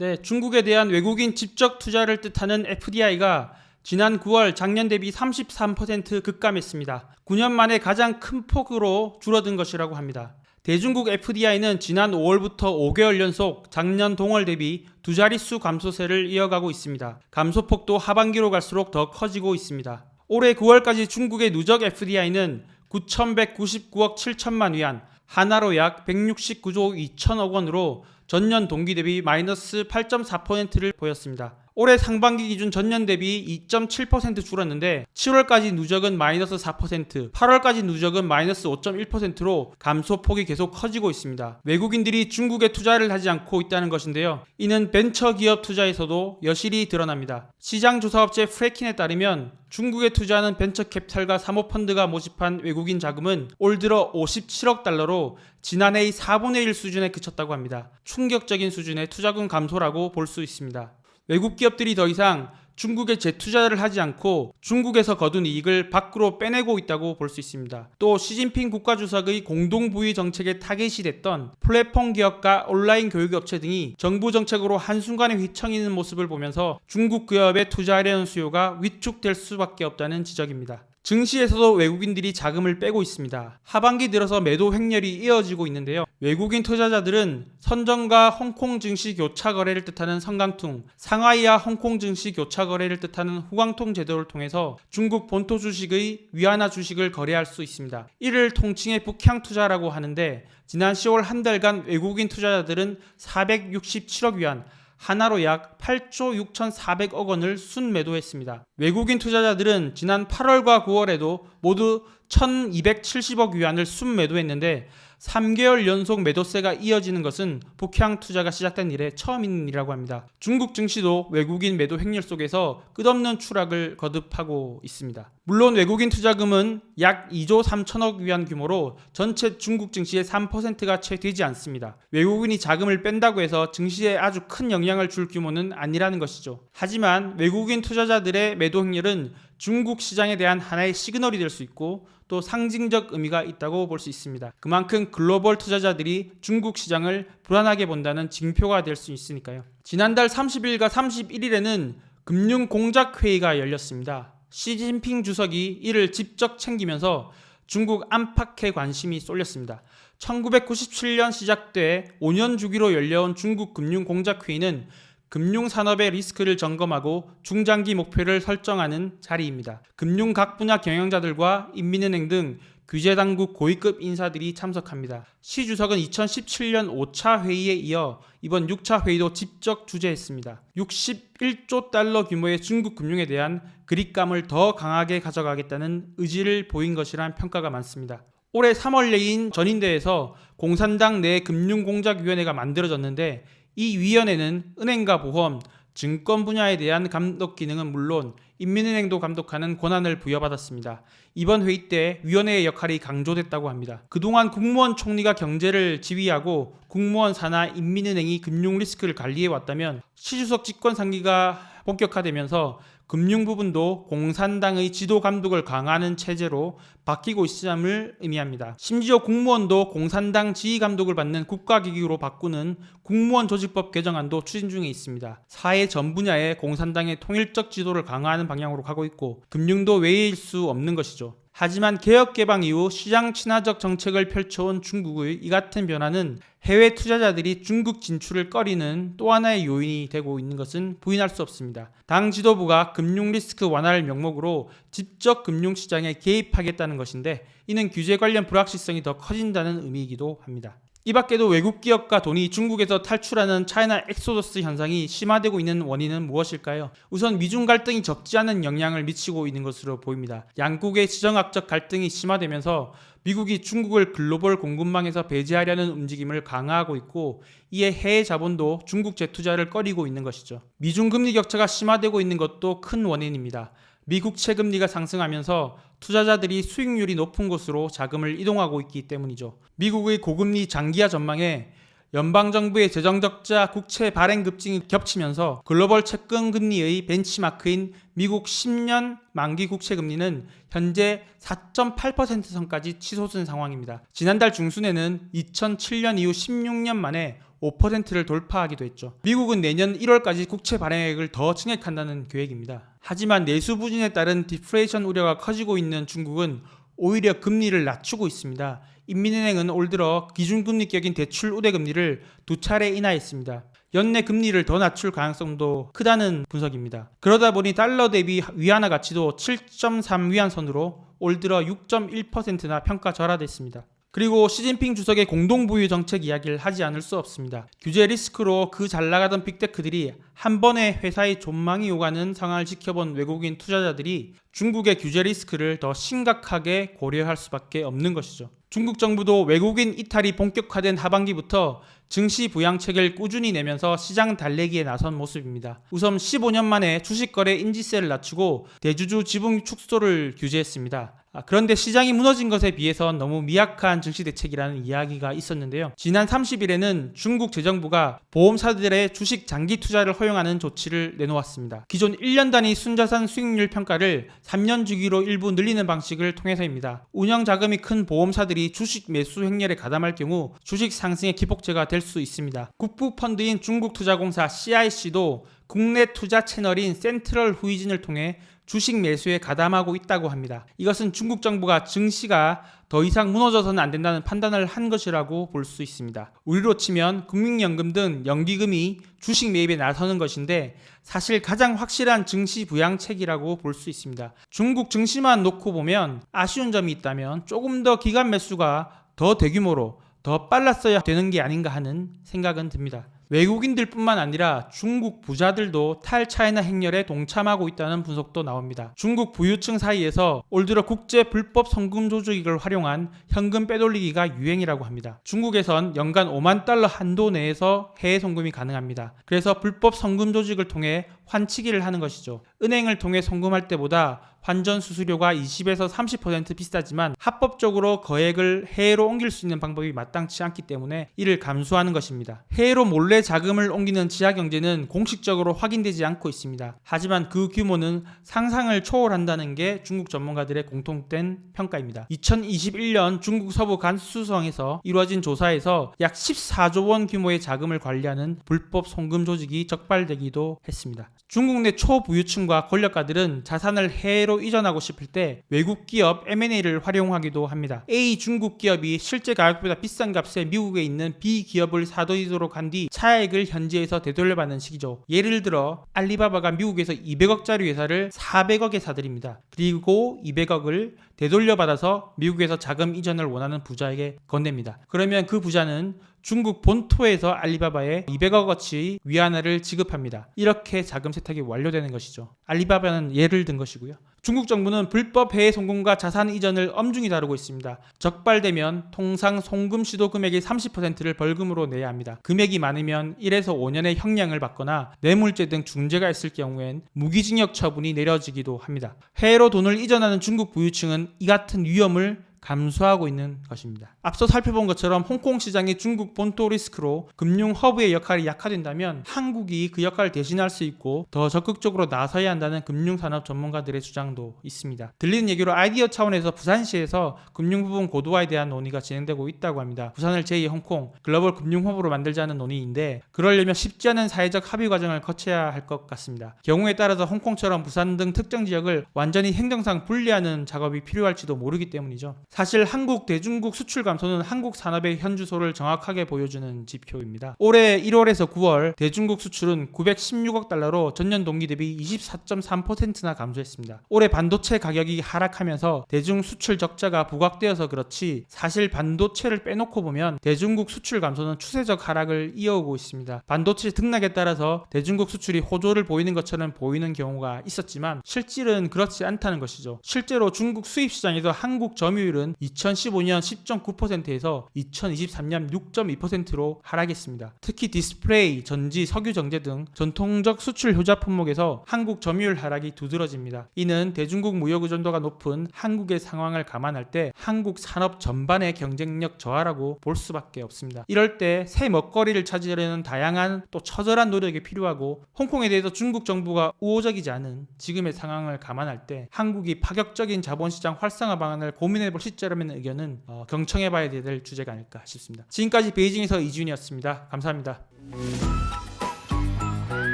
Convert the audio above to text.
네, 중국에 대한 외국인 직접 투자를 뜻하는 FDI가 지난 9월 작년 대비 33% 급감했습니다. 9년 만에 가장 큰 폭으로 줄어든 것이라고 합니다. 대중국 FDI는 지난 5월부터 5개월 연속 작년 동월 대비 두 자릿수 감소세를 이어가고 있습니다. 감소폭도 하반기로 갈수록 더 커지고 있습니다. 올해 9월까지 중국의 누적 FDI는 9,199억 7천만 위안, 하나로 약 169조 2천억 원으로 전년 동기 대비 마이너스 8.4%를 보였습니다. 올해 상반기 기준 전년 대비 2.7% 줄었는데 7월까지 누적은 마이너스 4%, 8월까지 누적은 마이너스 5.1%로 감소폭이 계속 커지고 있습니다. 외국인들이 중국에 투자를 하지 않고 있다는 것인데요. 이는 벤처기업 투자에서도 여실히 드러납니다. 시장조사업체 프레킨에 따르면 중국에 투자하는 벤처캐피탈과 사모펀드가 모집한 외국인 자금은 올 들어 57억 달러로 지난해의 4분의 1 수준에 그쳤다고 합니다. 충격적인 수준의 투자금 감소라고 볼 수 있습니다. 외국 기업들이 더 이상 중국에 재투자를 하지 않고 중국에서 거둔 이익을 밖으로 빼내고 있다고 볼 수 있습니다. 또 시진핑 국가주석의 공동부의 정책의 타겟이 됐던 플랫폼 기업과 온라인 교육업체 등이 정부 정책으로 한순간에 휘청이는 모습을 보면서 중국 기업에 투자하려는 수요가 위축될 수밖에 없다는 지적입니다. 증시에서도 외국인들이 자금을 빼고 있습니다. 하반기 들어서 매도 횡렬이 이어지고 있는데요. 외국인 투자자들은 선정과 홍콩 증시 교차 거래를 뜻하는 선강통, 상하이와 홍콩 증시 교차 거래를 뜻하는 후광통 제도를 통해서 중국 본토 주식의 위안화 주식을 거래할 수 있습니다. 이를 통칭해 북향 투자라고 하는데 지난 10월 한 달간 외국인 투자자들은 467억 위안, 하나로 약 8조 6,400억 원을 순매도했습니다. 외국인 투자자들은 지난 8월과 9월에도 모두 1,270억 위안을 순매도했는데 3개월 연속 매도세가 이어지는 것은 북향 투자가 시작된 이래 처음 있는 일이라고 합니다. 중국 증시도 외국인 매도 횡렬 속에서 끝없는 추락을 거듭하고 있습니다. 물론 외국인 투자금은 약 2조 3천억 위안 규모로 전체 중국 증시의 3%가 채 되지 않습니다. 외국인이 자금을 뺀다고 해서 증시에 아주 큰 영향을 줄 규모는 아니라는 것이죠. 하지만 외국인 투자자들의 매도 횡렬은 중국 시장에 대한 하나의 시그널이 될 수 있고 또 상징적 의미가 있다고 볼 수 있습니다. 그만큼 글로벌 투자자들이 중국 시장을 불안하게 본다는 징표가 될 수 있으니까요. 지난달 30일과 31일에는 금융공작회의가 열렸습니다. 시진핑 주석이 이를 직접 챙기면서 중국 안팎의 관심이 쏠렸습니다. 1997년 시작돼 5년 주기로 열려온 중국 금융공작회의는 금융산업의 리스크를 점검하고 중장기 목표를 설정하는 자리입니다. 금융 각 분야 경영자들과 인민은행 등 규제당국 고위급 인사들이 참석합니다. 시 주석은 2017년 5차 회의에 이어 이번 6차 회의도 직접 주재했습니다. 61조 달러 규모의 중국 금융에 대한 그립감을 더 강하게 가져가겠다는 의지를 보인 것이란 평가가 많습니다. 올해 3월 열린 전인대에서 공산당 내 금융공작위원회가 만들어졌는데 이 위원회는 은행과 보험, 증권 분야에 대한 감독 기능은 물론 인민은행도 감독하는 권한을 부여받았습니다. 이번 회의 때 위원회의 역할이 강조됐다고 합니다. 그동안 국무원 총리가 경제를 지휘하고 국무원 산하 인민은행이 금융 리스크를 관리해왔다면 시 주석 집권 3기가 본격화되면서 금융 부분도 공산당의 지도 감독을 강화하는 체제로 바뀌고 있음을 의미합니다. 심지어 국무원도 공산당 지휘 감독을 받는 국가기구로 바꾸는 국무원 조직법 개정안도 추진 중에 있습니다. 사회 전 분야에 공산당의 통일적 지도를 강화하는 방향으로 가고 있고 금융도 외일 수 없는 것이죠. 하지만 개혁 개방 이후 시장 친화적 정책을 펼쳐온 중국의 이 같은 변화는 해외 투자자들이 중국 진출을 꺼리는 또 하나의 요인이 되고 있는 것은 부인할 수 없습니다. 당 지도부가 금융 리스크 완화를 명목으로 직접 금융시장에 개입하겠다는 것인데 이는 규제 관련 불확실성이 더 커진다는 의미이기도 합니다. 이 밖에도 외국 기업과 돈이 중국에서 탈출하는 차이나 엑소더스 현상이 심화되고 있는 원인은 무엇일까요? 우선 미중 갈등이 적지 않은 영향을 미치고 있는 것으로 보입니다. 양국의 지정학적 갈등이 심화되면서 미국이 중국을 글로벌 공급망에서 배제하려는 움직임을 강화하고 있고 이에 해외 자본도 중국 재투자를 꺼리고 있는 것이죠. 미중 금리 격차가 심화되고 있는 것도 큰 원인입니다. 미국 채금리가 상승하면서 투자자들이 수익률이 높은 곳으로 자금을 이동하고 있기 때문이죠. 미국의 고금리 장기화 전망에 연방정부의 재정적자 국채 발행 급증이 겹치면서 글로벌 채권 금리의 벤치마크인 미국 10년 만기 국채 금리는 현재 4.8% 선까지 치솟은 상황입니다. 지난달 중순에는 2007년 이후 16년 만에 5%를 돌파하기도 했죠. 미국은 내년 1월까지 국채 발행액을 더 증액한다는 계획입니다. 하지만 내수 부진에 따른 디플레이션 우려가 커지고 있는 중국은 오히려 금리를 낮추고 있습니다. 인민은행은 올 들어 기준금리격인 대출 우대금리를 2차례 인하했습니다. 연내 금리를 더 낮출 가능성도 크다는 분석입니다. 그러다 보니 달러 대비 위안화 가치도 7.3 위안선으로 올 들어 6.1%나 평가 절하됐습니다. 그리고 시진핑 주석의 공동보유 정책 이야기를 하지 않을 수 없습니다. 규제 리스크로 그 잘나가던 빅테크들이 한 번에 회사의 존망이 오가는 상황을 지켜본 외국인 투자자들이 중국의 규제 리스크를 더 심각하게 고려할 수밖에 없는 것이죠. 중국 정부도 외국인 이탈이 본격화된 하반기부터 증시 부양책을 꾸준히 내면서 시장 달래기에 나선 모습입니다. 우선 15년 만에 주식거래 인지세를 낮추고 대주주 지분 축소를 규제했습니다. 그런데 시장이 무너진 것에 비해서 너무 미약한 증시 대책이라는 이야기가 있었는데요. 지난 30일에는 중국 재정부가 보험사들의 주식 장기 투자를 허용하는 조치를 내놓았습니다. 기존 1년 단위 순자산 수익률 평가를 3년 주기로 일부 늘리는 방식을 통해서입니다. 운영 자금이 큰 보험사들이 주식 매수 행렬에 가담할 경우 주식 상승의 기폭제가 될 수 있습니다. 국부 펀드인 중국투자공사 CIC도 국내 투자 채널인 센트럴 후이진을 통해 주식 매수에 가담하고 있다고 합니다. 이것은 중국 정부가 증시가 더 이상 무너져서는 안 된다는 판단을 한 것이라고 볼 수 있습니다. 우리로 치면 국민연금 등 연기금이 주식 매입에 나서는 것인데 사실 가장 확실한 증시 부양책이라고 볼 수 있습니다. 중국 증시만 놓고 보면 아쉬운 점이 있다면 조금 더 기간 매수가 더 대규모로 더 빨랐어야 되는 게 아닌가 하는 생각은 듭니다. 외국인들뿐만 아니라 중국 부자들도 탈차이나 행렬에 동참하고 있다는 분석도 나옵니다. 중국 부유층 사이에서 올 들어 국제 불법 송금 조직을 활용한 현금 빼돌리기가 유행이라고 합니다. 중국에선 연간 5만 달러 한도 내에서 해외 송금이 가능합니다. 그래서 불법 송금 조직을 통해 환치기를 하는 것이죠. 은행을 통해 송금할 때보다 환전 수수료가 20에서 30% 비싸지만 합법적으로 거액을 해외로 옮길 수 있는 방법이 마땅치 않기 때문에 이를 감수하는 것입니다. 해외로 몰래 자금을 옮기는 지하경제는 공식적으로 확인되지 않고 있습니다. 하지만 그 규모는 상상을 초월한다는 게 중국 전문가들의 공통된 평가입니다. 2021년 중국 서부 간수성에서 이루어진 조사에서 약 14조 원 규모의 자금을 관리하는 불법 송금 조직이 적발되기도 했습니다. 중국 내 초부유층과 권력가들은 자산을 해외로 이전하고 싶을 때 외국 기업 M&A를 활용하기도 합니다. A 중국 기업이 실제 가격보다 비싼 값에 미국에 있는 B 기업을 사들이도록 한 뒤 차액을 현지에서 되돌려받는 식이죠. 예를 들어 알리바바가 미국에서 200억짜리 회사를 400억에 사들입니다. 그리고 200억을 되돌려받아서 미국에서 자금 이전을 원하는 부자에게 건넵니다. 그러면 그 부자는 중국 본토에서 알리바바에 200억어치 위안화를 지급합니다. 이렇게 자금 세탁이 완료되는 것이죠. 알리바바는 예를 든 것이고요. 중국 정부는 불법 해외 송금과 자산 이전을 엄중히 다루고 있습니다. 적발되면 통상 송금 시도 금액의 30%를 벌금으로 내야 합니다. 금액이 많으면 1에서 5년의 형량을 받거나 뇌물죄 등 중죄가 있을 경우엔 무기징역 처분이 내려지기도 합니다. 해외로 돈을 이전하는 중국 부유층은 이 같은 위험을 감수하고 있는 것입니다. 앞서 살펴본 것처럼 홍콩 시장이 중국 본토 리스크로 금융 허브의 역할이 약화된다면 한국이 그 역할을 대신할 수 있고 더 적극적으로 나서야 한다는 금융산업 전문가들의 주장도 있습니다. 들리는 얘기로 아이디어 차원에서 부산시에서 금융부분 고도화에 대한 논의가 진행되고 있다고 합니다. 부산을 제2의 홍콩, 글로벌 금융 허브로 만들자는 논의인데 그러려면 쉽지 않은 사회적 합의 과정을 거쳐야 할 것 같습니다. 경우에 따라서 홍콩처럼 부산 등 특정 지역을 완전히 행정상 분리하는 작업이 필요할지도 모르기 때문이죠. 사실 한국 대중국 수출 감소는 한국 산업의 현주소를 정확하게 보여주는 지표입니다. 올해 1월에서 9월 대중국 수출은 916억 달러로 전년 동기 대비 24.3%나 감소했습니다. 올해 반도체 가격이 하락하면서 대중 수출 적자가 부각되어서 그렇지 사실 반도체를 빼놓고 보면 대중국 수출 감소는 추세적 하락을 이어오고 있습니다. 반도체 등락에 따라서 대중국 수출이 호조를 보이는 것처럼 보이는 경우가 있었지만 실질은 그렇지 않다는 것이죠. 실제로 중국 수입 시장에서 한국 점유율은 수출은 2015년 10.9%에서 2023년 6.2%로 하락했습니다. 특히 디스플레이, 전지, 석유 정제 등 전통적 수출 효자 품목에서 한국 점유율 하락이 두드러집니다. 이는 대중국 무역 의존도가 높은 한국의 상황을 감안할 때 한국 산업 전반의 경쟁력 저하라고 볼 수밖에 없습니다. 이럴 때 새 먹거리를 찾으려는 다양한 또 처절한 노력이 필요하고 홍콩에 대해서 중국 정부가 우호적이지 않은 지금의 상황을 감안할 때 한국이 파격적인 자본시장 활성화 방안을 고민해볼 시점이라는 의견은 경청해봐야 될 주제가 아닐까 싶습니다. 지금까지 베이징에서 이준이었습니다. 감사합니다.